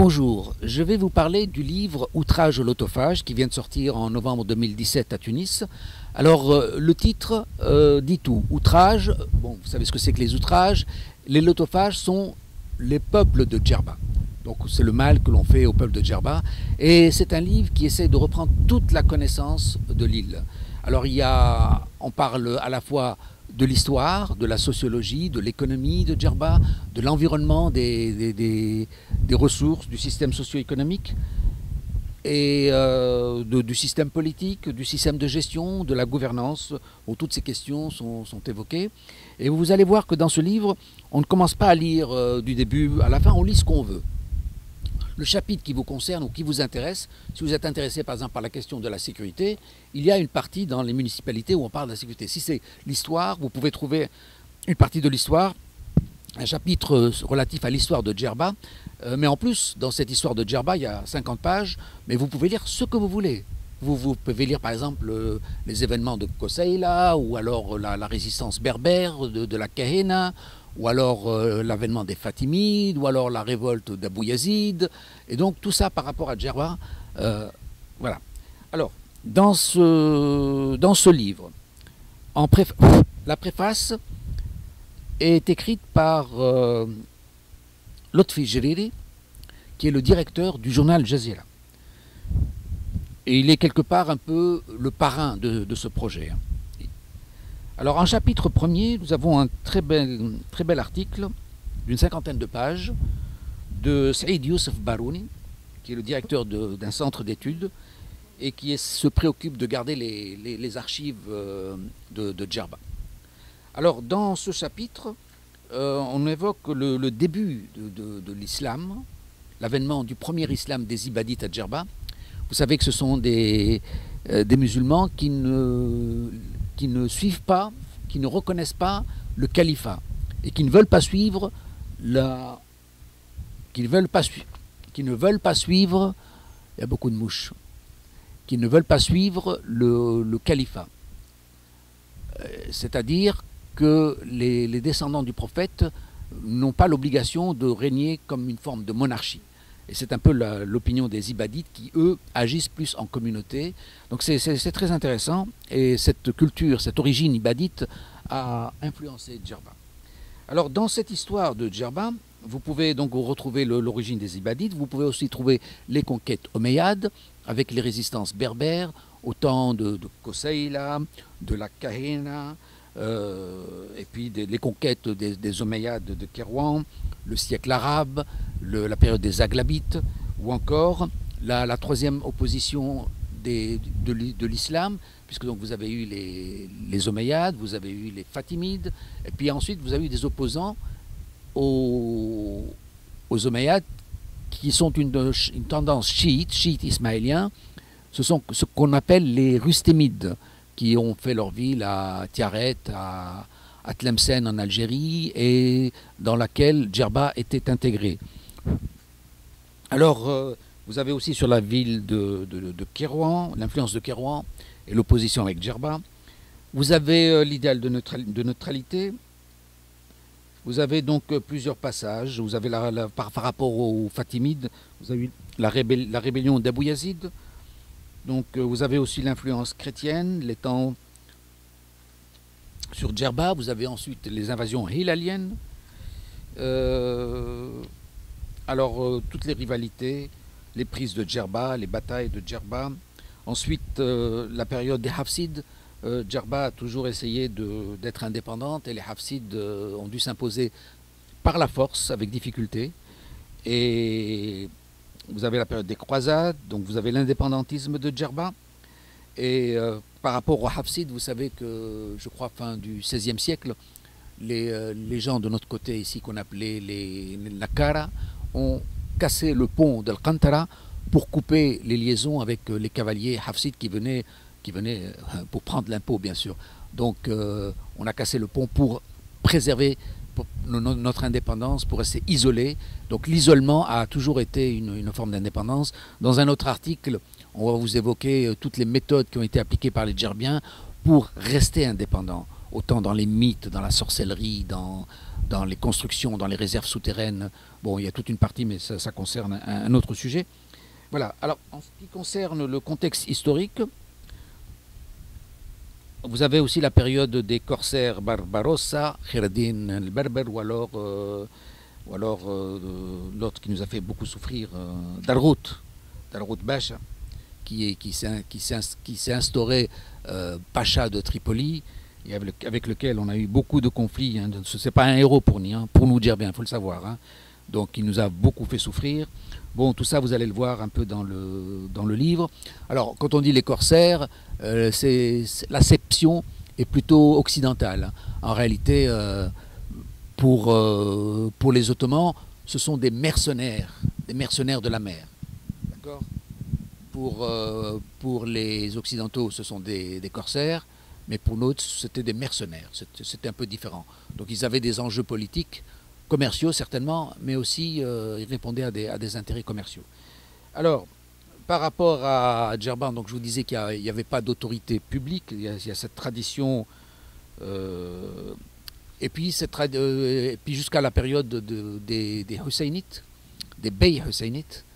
Bonjour, je vais vous parler du livre Outrage l'autophage qui vient de sortir en novembre 2017 à Tunis. Alors le titre dit tout. Outrage, bon, vous savez ce que c'est que les outrages. Les lotophages sont les peuples de Djerba. Donc c'est le mal que l'on fait au peuple de Djerba. Et c'est un livre qui essaie de reprendre toute la connaissance de l'île. Alors on parle à la fois de l'histoire, de la sociologie, de l'économie de Djerba, de l'environnement, des ressources, du système socio-économique, et du système politique, du système de gestion, de la gouvernance, où toutes ces questions sont évoquées. Et vous allez voir que dans ce livre, on ne commence pas à lire du début à la fin, on lit ce qu'on veut. Le chapitre qui vous concerne ou qui vous intéresse, si vous êtes intéressé par exemple par la question de la sécurité, il y a une partie dans les municipalités où on parle de la sécurité. Si c'est l'histoire, vous pouvez trouver une partie de l'histoire, un chapitre relatif à l'histoire de Djerba, mais en plus, dans cette histoire de Djerba, il y a 50 pages, mais vous pouvez lire ce que vous voulez. Vous pouvez lire par exemple les événements de Kosaïla, ou alors la résistance berbère de la Kahena, ou alors l'avènement des Fatimides, ou alors la révolte d'Abou Yazid, et donc tout ça par rapport à Djerba. Voilà. Alors, dans ce livre, la préface est écrite par Lotfi Jeriri, qui est le directeur du journal Jazira. Et il est quelque part un peu le parrain de ce projet. Alors en chapitre premier, nous avons un très bel article d'une 50aine de pages de Saïd Youssef Barouni, qui est le directeur d'un centre d'études et qui se préoccupe de garder les archives de Djerba. Alors dans ce chapitre, on évoque le début de l'islam, l'avènement du premier islam des Ibadites à Djerba. Vous savez que ce sont des musulmans qui ne suivent pas, qui ne reconnaissent pas le califat et qui ne veulent pas suivre il y a beaucoup de mouches, qui ne veulent pas suivre le califat. C'est-à-dire que les descendants du prophète n'ont pas l'obligation de régner comme une forme de monarchie. Et c'est un peu l'opinion des Ibadites qui, eux, agissent plus en communauté. Donc c'est très intéressant. Et cette culture, cette origine ibadite a influencé Djerba. Alors dans cette histoire de Djerba, vous pouvez donc retrouver l'origine des Ibadites. Vous pouvez aussi trouver les conquêtes omeyyades avec les résistances berbères au temps de Kosaïla, de la Kahena, et puis les conquêtes des Omeyyades de Kérouan, le siècle arabe, la période des Aghlabites, ou encore la troisième opposition de l'islam, puisque donc vous avez eu les Omeyyades, vous avez eu les Fatimides, et puis ensuite vous avez eu des opposants aux Omeyyades qui sont une tendance chiite ismaélien. Ce sont ce qu'on appelle les Rustémides, qui ont fait leur ville à Tiaret, à Tlemcen en Algérie, et dans laquelle Djerba était intégré. Alors, vous avez aussi sur la ville de Kérouan, l'influence de Kérouan et l'opposition avec Djerba. Vous avez l'idéal de neutralité. Vous avez donc plusieurs passages. Vous avez par rapport aux Fatimides, vous avez la rébellion d'Abou Yazid. Donc vous avez aussi l'influence chrétienne, les temps sur Djerba. Vous avez ensuite les invasions hilaliennes. Toutes les rivalités, les prises de Djerba, les batailles de Djerba. Ensuite, la période des Hafsides. Djerba a toujours essayé d'être indépendante et les Hafsides ont dû s'imposer par la force, avec difficulté. Et vous avez la période des croisades, donc vous avez l'indépendantisme de Djerba. Et par rapport aux Hafsides, vous savez que, je crois, fin du XVIe siècle, les gens de notre côté ici, qu'on appelait les Nakara, ont cassé le pont d'Al-Qantara pour couper les liaisons avec les cavaliers Hafsides qui venaient pour prendre l'impôt, bien sûr. Donc on a cassé le pont pour préserver notre indépendance, pour rester isolé. Donc l'isolement a toujours été une forme d'indépendance. Dans un autre article, on va vous évoquer toutes les méthodes qui ont été appliquées par les Djerbiens pour rester indépendants, autant dans les mythes, dans la sorcellerie, dans dans les constructions, dans les réserves souterraines. Bon, il y a toute une partie, mais ça concerne un autre sujet. Voilà. Alors, en ce qui concerne le contexte historique, vous avez aussi la période des corsaires Barbarossa, Khaireddin el-Berber, ou alors l'autre qui nous a fait beaucoup souffrir, Dargout Bacha, qui s'est instauré pacha de Tripoli, et avec lequel on a eu beaucoup de conflits. Hein. Ce n'est pas un héros pour nous dire bien, il faut le savoir. Hein. Donc il nous a beaucoup fait souffrir. Bon, tout ça, vous allez le voir un peu dans le livre. Alors, quand on dit les corsaires, l'acception est plutôt occidentale. En réalité, pour les Ottomans, ce sont des mercenaires de la mer. D'accord ? Pour les Occidentaux, ce sont des corsaires, mais pour nous, c'était des mercenaires. C'était un peu différent. Donc, ils avaient des enjeux politiques, commerciaux certainement, mais aussi ils répondaient à des intérêts commerciaux. Alors, par rapport à Djerba, donc je vous disais qu'il n'y avait pas d'autorité publique, il y a cette tradition, et puis jusqu'à la période des Husseinites, des Bey Husseinites,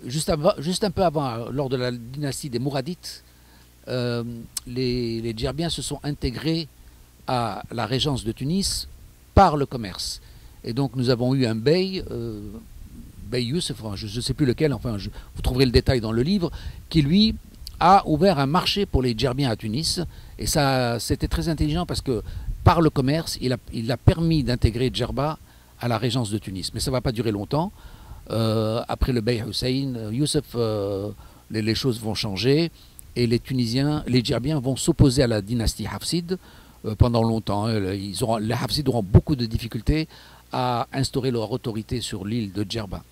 juste un peu avant, lors de la dynastie des Mouradites, les Djerbiens se sont intégrés à la régence de Tunis par le commerce. Et donc nous avons eu un bey, Bey Youssef, enfin, je ne sais plus lequel, enfin vous trouverez le détail dans le livre, qui lui a ouvert un marché pour les Djerbiens à Tunis. Et ça, c'était très intelligent parce que par le commerce, il a permis d'intégrer Djerba à la régence de Tunis. Mais ça ne va pas durer longtemps. Après le Bey Hussein, Youssef, les choses vont changer et les Djerbiens vont s'opposer à la dynastie Hafside pendant longtemps. Les Hafsides auront beaucoup de difficultés à instaurer leur autorité sur l'île de Djerba.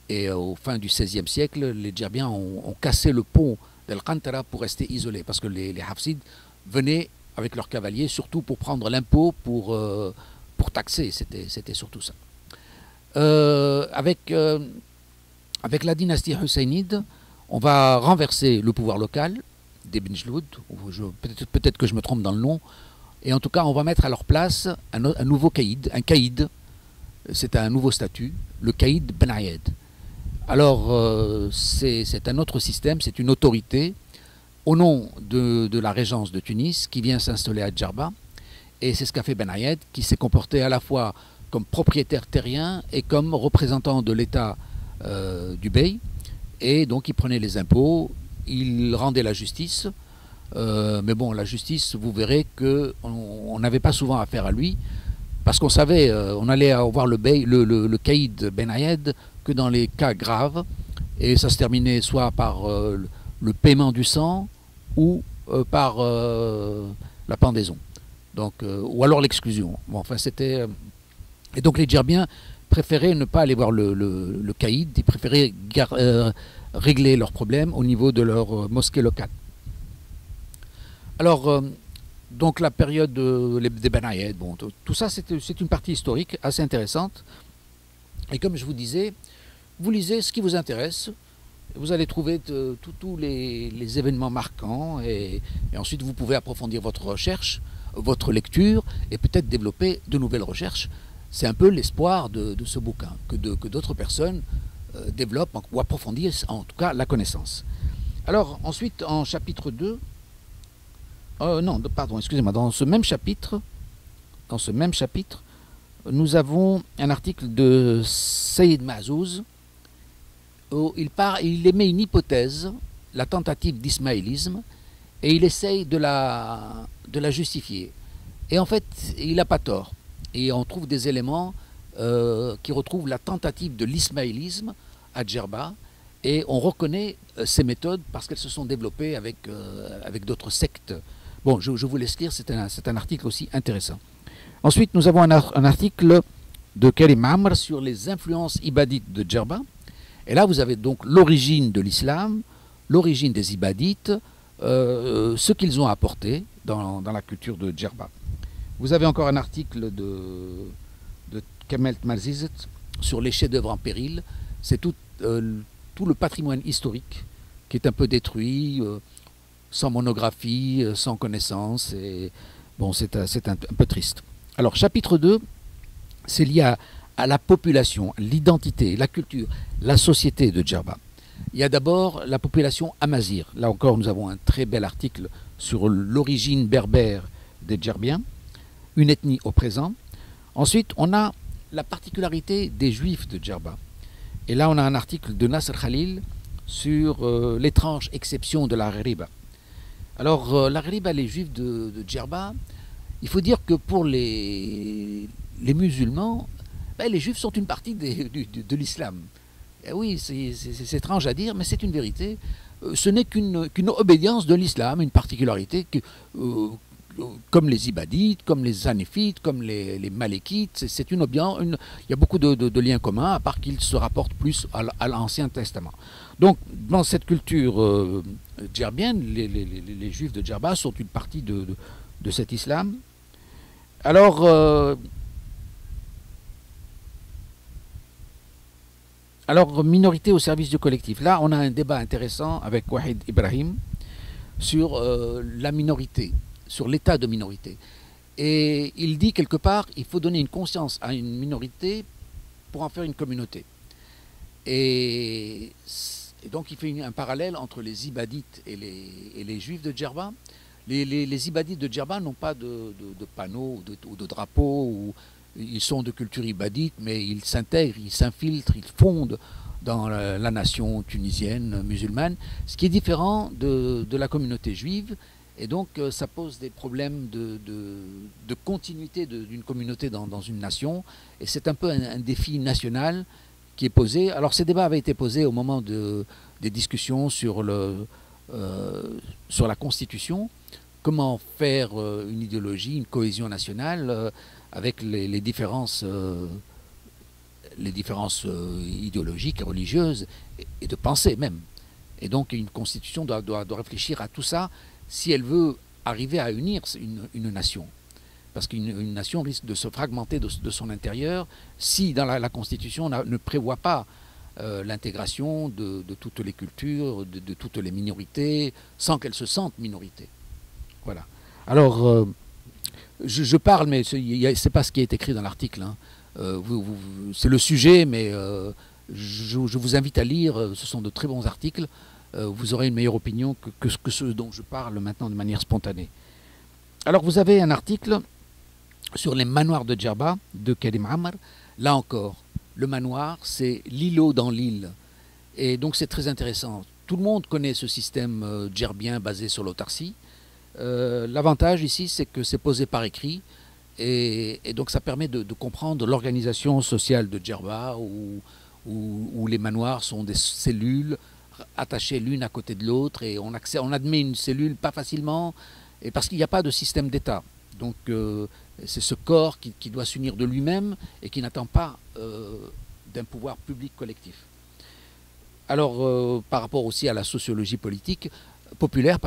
Et au fin du XVIe siècle, les Djerbiens ont cassé le pont d'El-Qantara pour rester isolés, parce que les Hafsides venaient avec leurs cavaliers, surtout pour prendre l'impôt, pour taxer, c'était surtout ça. Avec la dynastie Husseynide, on va renverser le pouvoir local d'Ibn Jloud, peut-être que je me trompe dans le nom, et en tout cas on va mettre à leur place un nouveau caïd, c'est un nouveau statut, le caïd Ben Ayed. Alors c'est un autre système, c'est une autorité au nom de la régence de Tunis qui vient s'installer à Djerba, et c'est ce qu'a fait Ben Ayed, qui s'est comporté à la fois comme propriétaire terrien et comme représentant de l'État du Bey, et donc il prenait les impôts, il rendait la justice, mais bon, la justice, vous verrez qu'on n'avait pas souvent affaire à lui, parce qu'on savait, on allait voir le caïd Ben Ayed que dans les cas graves, et ça se terminait soit par le paiement du sang ou par la pendaison, donc, ou alors l'exclusion. Bon, enfin, c'était... Et donc les Djerbiens préféraient ne pas aller voir le caïd, ils préféraient régler leurs problèmes au niveau de leur mosquée locale. Alors, donc la période des Ben Ayed, bon, tout ça c'est une partie historique assez intéressante. Et comme je vous disais, vous lisez ce qui vous intéresse, vous allez trouver tous les événements marquants, et ensuite vous pouvez approfondir votre recherche, votre lecture, et peut-être développer de nouvelles recherches. C'est un peu l'espoir de ce bouquin, que d'autres personnes développent ou approfondissent en tout cas la connaissance. Alors ensuite en chapitre 2, non, pardon, excusez-moi, dans ce même chapitre, nous avons un article de Saïd Mahzouz où il émet une hypothèse, la tentative d'ismaélisme, et il essaye de la justifier. Et en fait, il n'a pas tort. Et on trouve des éléments qui retrouvent la tentative de l'ismaélisme à Djerba, et on reconnaît ces méthodes parce qu'elles se sont développées avec d'autres sectes. Bon, je vous laisse lire, c'est un article aussi intéressant. Ensuite, nous avons un article de Karim Amr sur les influences ibadites de Djerba. Et là, vous avez donc l'origine de l'islam, l'origine des ibadites, ce qu'ils ont apporté dans la culture de Djerba. Vous avez encore un article de Kamel Tmarzizet sur les chefs-d'œuvre en péril. C'est tout le patrimoine historique qui est un peu détruit, sans monographie, sans connaissance. Et bon, c'est un peu triste. Alors, chapitre 2, c'est lié à la population, l'identité, la culture, la société de Djerba. Il y a d'abord la population amazigh. Là encore, nous avons un très bel article sur l'origine berbère des Djerbiens, une ethnie au présent. Ensuite, on a la particularité des Juifs de Djerba. Et là, on a un article de Nasser Khalil sur l'étrange exception de la Ghriba. Alors, la Ghriba, les Juifs de Djerba, il faut dire que pour les musulmans, ben, les Juifs sont une partie de l'islam. Oui, c'est étrange à dire, mais c'est une vérité. Ce n'est qu'une obédience de l'islam, une particularité que, comme les Ibadites, comme les Hanéfites, comme les Malékites, c'est une obédience. Il y a beaucoup de liens communs, à part qu'ils se rapportent plus à l'Ancien Testament. Donc, dans cette culture djerbienne, les Juifs de Djerba sont une partie de cet islam. Alors, minorité au service du collectif. Là, on a un débat intéressant avec Wahid Ibrahim sur la minorité, sur l'état de minorité. Et il dit quelque part, il faut donner une conscience à une minorité pour en faire une communauté. Et donc, il fait un parallèle entre les Ibadites et les Juifs de Djerba. Les Ibadites de Djerba n'ont pas de panneaux ou de drapeaux. Ils sont de culture ibadite, mais ils s'intègrent, ils s'infiltrent, ils fondent dans la nation tunisienne musulmane, ce qui est différent de la communauté juive. Et donc, ça pose des problèmes de continuité d'une communauté dans une nation. Et c'est un peu un défi national qui est posé. Alors, ces débats avaient été posés au moment des discussions sur la Constitution. Comment faire une idéologie, une cohésion nationale avec les différences idéologiques et religieuses et de pensée même. Et donc une constitution doit réfléchir à tout ça si elle veut arriver à unir une nation. Parce qu'une nation risque de se fragmenter de son intérieur si dans la constitution ne prévoit pas l'intégration de toutes les cultures, de toutes les minorités, sans qu'elles se sentent minorités. Voilà. Alors, je parle, mais c'est pas ce qui est écrit dans l'article. Hein. C'est le sujet, mais je vous invite à lire. Ce sont de très bons articles. Vous aurez une meilleure opinion que ceux dont je parle maintenant de manière spontanée. Alors, vous avez un article sur les manoirs de Djerba, de Karim Amr. Là encore, le manoir, c'est l'îlot dans l'île. Et donc, c'est très intéressant. Tout le monde connaît ce système djerbien basé sur l'autarcie. L'avantage ici, c'est que c'est posé par écrit et donc ça permet de comprendre l'organisation sociale de Djerba où les manoirs sont des cellules attachées l'une à côté de l'autre et on admet une cellule pas facilement et parce qu'il n'y a pas de système d'État. Donc c'est ce corps qui doit s'unir de lui-même et qui n'attend pas d'un pouvoir public collectif. Alors par rapport aussi à la sociologie populaire,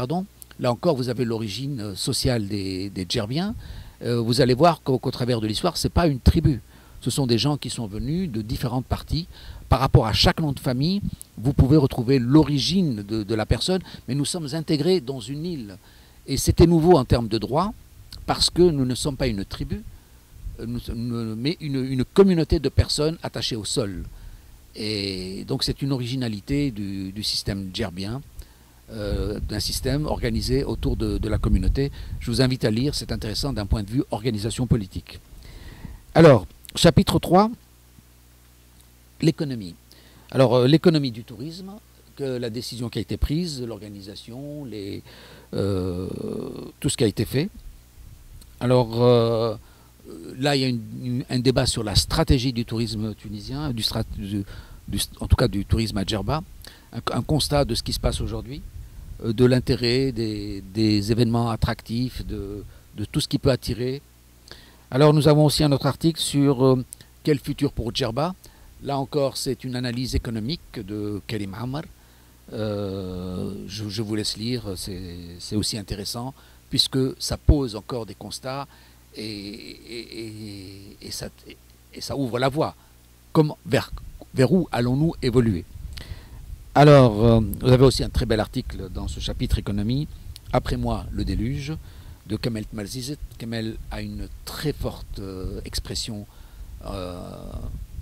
là encore, vous avez l'origine sociale des Djerbiens. Vous allez voir qu'au travers de l'histoire, ce n'est pas une tribu. Ce sont des gens qui sont venus de différentes parties. Par rapport à chaque nom de famille, vous pouvez retrouver l'origine de la personne, mais nous sommes intégrés dans une île. Et c'était nouveau en termes de droit, parce que nous ne sommes pas une tribu, mais une communauté de personnes attachées au sol. Et donc c'est une originalité du système djerbien. D'un système organisé autour de la communauté. Je vous invite à lire, c'est intéressant d'un point de vue organisation politique. Alors, chapitre 3, l'économie. Alors, l'économie du tourisme, la décision qui a été prise, l'organisation, tout ce qui a été fait. Alors, là, il y a un débat sur la stratégie du tourisme tunisien, en tout cas du tourisme à Djerba, un constat de ce qui se passe aujourd'hui, de l'intérêt des événements attractifs, de tout ce qui peut attirer. Alors nous avons aussi un autre article sur quel futur pour Djerba. Là encore, c'est une analyse économique de Karim Amr. Je vous laisse lire, c'est aussi intéressant, puisque ça pose encore des constats et ça ouvre la voie. Vers où allons-nous évoluer? Alors, vous avez aussi un très bel article dans ce chapitre économie, Après moi, le déluge, de Kamel Tmalzizet. Kamel a une très forte expression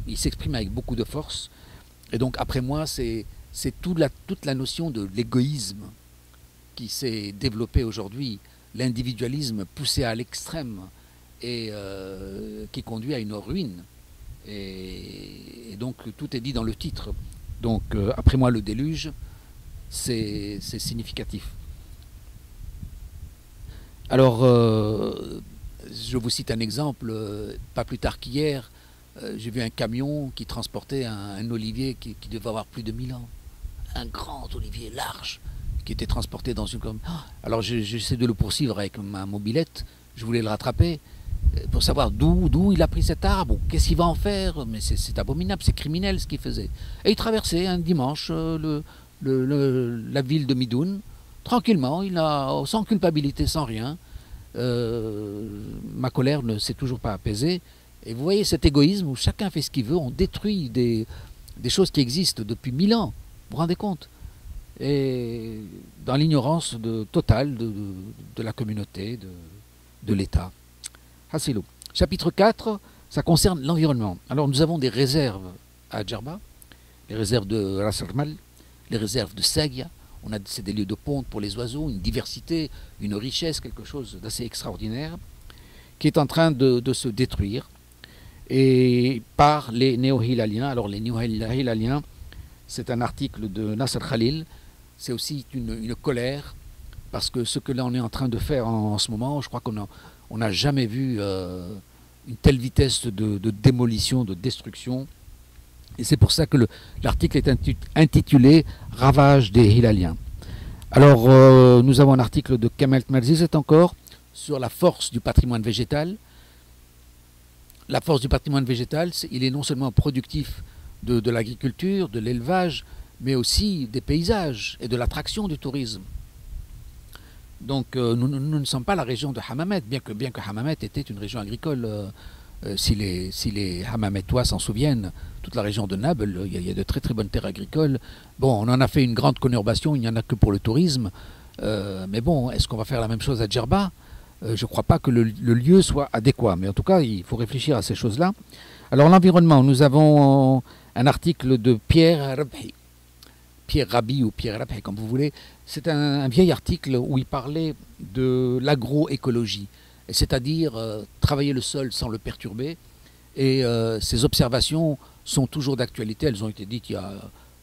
il s'exprime avec beaucoup de force. Et donc, après moi, c'est toute la notion de l'égoïsme qui s'est développée aujourd'hui, l'individualisme poussé à l'extrême et qui conduit à une ruine. Et donc, tout est dit dans le titre. Donc, après moi, le déluge, c'est significatif. Alors, je vous cite un exemple, pas plus tard qu'hier, j'ai vu un camion qui transportait un olivier qui devait avoir plus de 1000 ans. Un grand olivier large qui était transporté dans une... Alors j'essaie de le poursuivre avec ma mobilette, je voulais le rattraper pour savoir d'où il a pris cet arbre, qu'est-ce qu'il va en faire, mais c'est abominable, c'est criminel ce qu'il faisait. Et il traversait un dimanche la ville de Midoun, tranquillement, sans culpabilité, sans rien. Ma colère ne s'est toujours pas apaisée. Et vous voyez cet égoïsme où chacun fait ce qu'il veut, on détruit des choses qui existent depuis 1000 ans, vous vous rendez compte? Et dans l'ignorance totale de la communauté, de l'État. Hassilou. Chapitre 4, ça concerne l'environnement. Alors nous avons des réserves à Djerba, les réserves de Ras el-Mal, les réserves de Seguia. C'est des lieux de ponte pour les oiseaux, une diversité, une richesse, quelque chose d'assez extraordinaire, qui est en train de se détruire. Et par les néo-hilaliens. Alors les néo-hilaliens, c'est un article de Nasser Khalil, c'est aussi une colère, parce que ce que l'on est en train de faire en ce moment, je crois qu'on n'a jamais vu une telle vitesse de démolition, de destruction. Et c'est pour ça que l'article est intitulé « Ravage des Hilaliens ». Alors, nous avons un article de Kamel Tmerzizet encore, sur la force du patrimoine végétal. La force du patrimoine végétal, il est non seulement productif de l'agriculture, de l'élevage, mais aussi des paysages et de l'attraction du tourisme. Donc nous ne sommes pas la région de Hammamet, bien que Hammamet était une région agricole. Si les Hammametois s'en souviennent, toute la région de Nables, il y a de très très bonnes terres agricoles. Bon, on en a fait une grande conurbation, il n'y en a que pour le tourisme. Mais bon, est-ce qu'on va faire la même chose à Djerba? Je ne crois pas que le lieu soit adéquat, mais en tout cas, il faut réfléchir à ces choses-là. Alors l'environnement, nous avons un article de Pierre Rabhi. Pierre Rabhi ou Pierre Rabhi, comme vous voulez. C'est un vieil article où il parlait de l'agroécologie, c'est-à-dire travailler le sol sans le perturber. Et ces observations sont toujours d'actualité, elles ont été dites il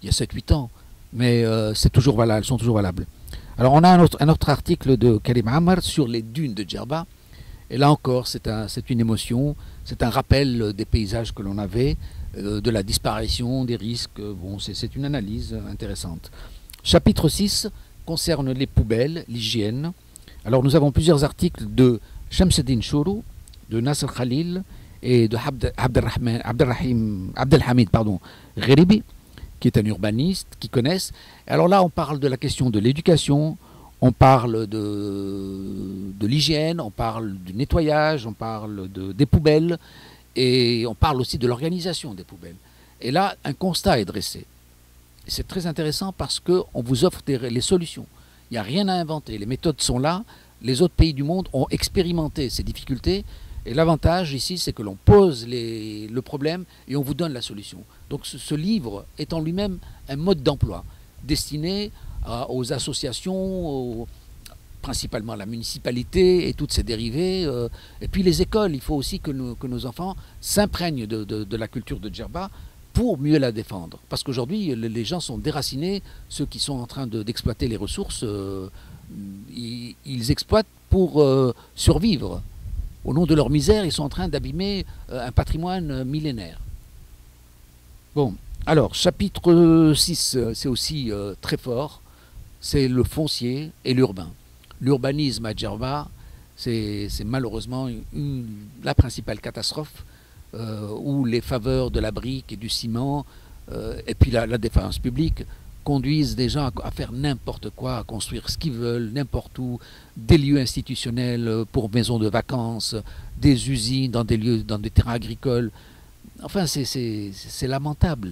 y a 7-8 ans, mais elles sont toujours valables. Alors on a un autre article de Karim Ammar sur les dunes de Djerba, et là encore c'est une émotion, c'est un rappel des paysages que l'on avait, de la disparition, des risques. Bon, c'est une analyse intéressante. Chapitre 6 concerne les poubelles, l'hygiène. Alors nous avons plusieurs articles de Shamseddin Chourou, de Nasser Khalil et de Abdelhamid Gheribi, qui est un urbaniste, qui connaissent. Alors là, on parle de la question de l'éducation, on parle de l'hygiène, on parle du nettoyage, on parle des poubelles, et on parle aussi de l'organisation des poubelles. Et là, un constat est dressé. C'est très intéressant parce qu'on vous offre les solutions. Il n'y a rien à inventer, les méthodes sont là, les autres pays du monde ont expérimenté ces difficultés, et l'avantage ici, c'est que l'on pose le problème et on vous donne la solution. Donc ce livre est en lui-même un mode d'emploi destiné aux associations, principalement la municipalité et toutes ses dérivées, et puis les écoles. Il faut aussi que nos enfants s'imprègnent de la culture de Djerba pour mieux la défendre. Parce qu'aujourd'hui, les gens sont déracinés, ceux qui sont en train d'exploiter les ressources, ils exploitent pour survivre. Au nom de leur misère, ils sont en train d'abîmer un patrimoine millénaire. Bon, alors, chapitre 6, c'est aussi très fort, c'est le foncier et l'urbain. L'urbanisme à Djerba, c'est malheureusement la principale catastrophe, où les faveurs de la brique et du ciment, et puis la défaillance publique, conduisent des gens à faire n'importe quoi, à construire ce qu'ils veulent, n'importe où, des lieux institutionnels pour maisons de vacances, des usines dans des terrains agricoles. Enfin, c'est lamentable.